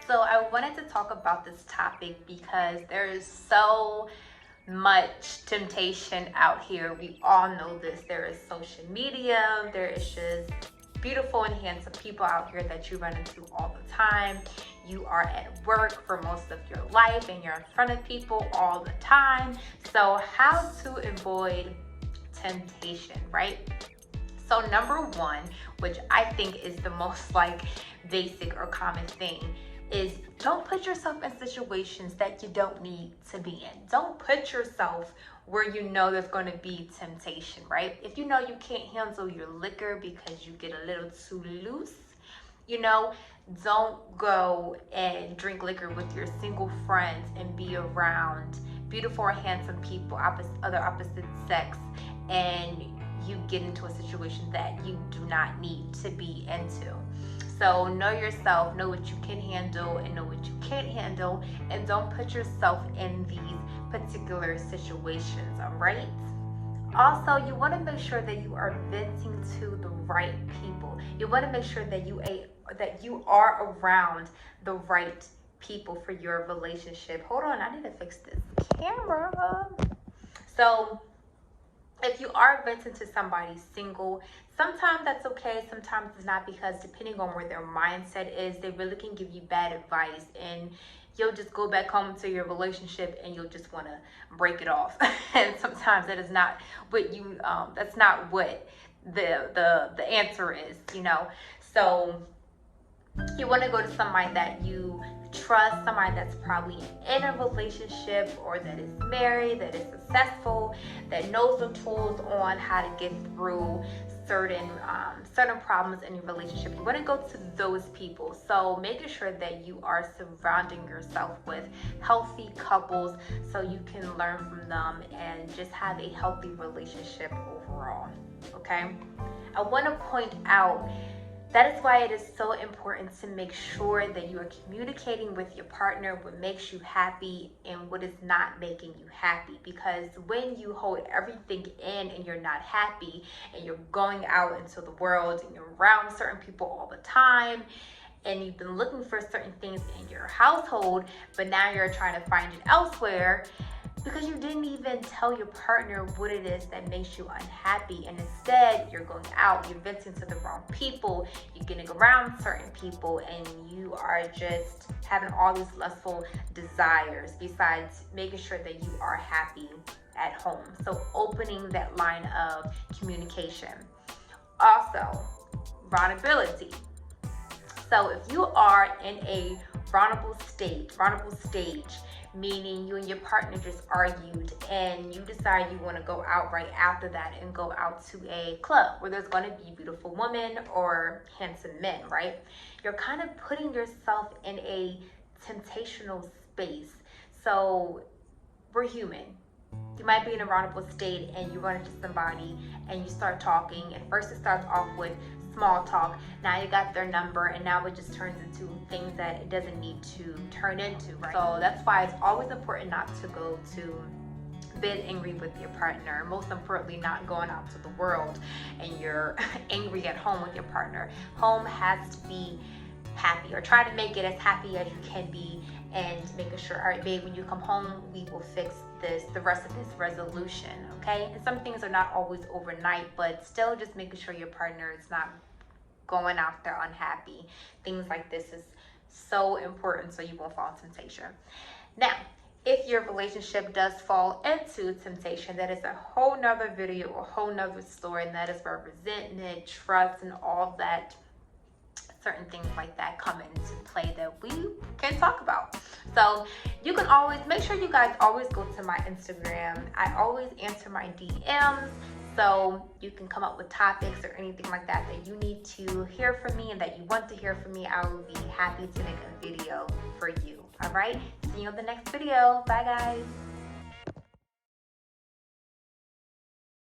So I wanted to talk about this topic because there is so much temptation out here. We all know this. There is social media. There is just beautiful and handsome people out here that you run into all the time. You are at work for most of your life and you're in front of people all the time. So how to avoid temptation, right? So number one, which I think is the most basic or common thing, is don't put yourself in situations that you don't need to be in. Don't put yourself where you know there's going to be temptation, right? If you know you can't handle your liquor because you get a little too loose, don't go and drink liquor with your single friends and be around beautiful or handsome people, other opposite sex, and you get into a situation that you do not need to be into. So know yourself, know what you can handle and know what you can't handle, and don't put yourself in these particular situations, all right? Also, you want to make sure that you are venting to the right people. You want to make sure that you are around the right people for your relationship. Hold on, I need to fix this camera. So if you are venting to somebody single, sometimes that's okay, sometimes it's not, because depending on where their mindset is, they really can give you bad advice and you'll just go back home to your relationship and you'll just want to break it off. And sometimes that is not what that's not what the answer is, So you want to go to somebody that you trust, somebody that's probably in a relationship or that is married, that is successful, that knows the tools on how to get through certain problems in your relationship. You want to go to those people. So making sure that you are surrounding yourself with healthy couples so you can learn from them and just have a healthy relationship overall. Okay, I want to point out that is why it is so important to make sure that you are communicating with your partner what makes you happy and what is not making you happy. Because when you hold everything in and you're not happy and you're going out into the world and you're around certain people all the time and you've been looking for certain things in your household, but now you're trying to find it elsewhere, because you didn't even tell your partner what it is that makes you unhappy, and instead you're going out, you're venting to the wrong people, you're getting around certain people, and you are just having all these lustful desires besides making sure that you are happy at home. So opening that line of communication. Also, vulnerability. So if you are in a vulnerable stage, meaning you and your partner just argued and you decide you want to go out right after that and go out to a club where there's going to be beautiful women or handsome men, right? You're kind of putting yourself in a temptational space. So we're human. You might be in a vulnerable state and you run into somebody and you start talking, and first it starts off with small talk. Now you got their number and now it just turns into things that it doesn't need to turn into, right? So that's why it's always important not to go to bed angry with your partner. Most importantly, not going out to the world and you're angry at home with your partner. Home has to be happy, or try to make it as happy as you can be, and making sure, all right, babe, when you come home, we will fix the rest of this resolution, okay? And some things are not always overnight, but still just making sure your partner is not going out there unhappy. Things like this is so important so you won't fall into temptation. Now, if your relationship does fall into temptation, that is a whole nother video, a whole nother story, and that is where resentment, trust, and all that, certain things like that come into play that we can talk about. So you can always make sure you guys always go to my Instagram. I always answer my DMs, so you can come up with topics or anything like that that you need to hear from me and that you want to hear from me. I will be happy to make a video for you. All right, see you on the next video. Bye guys.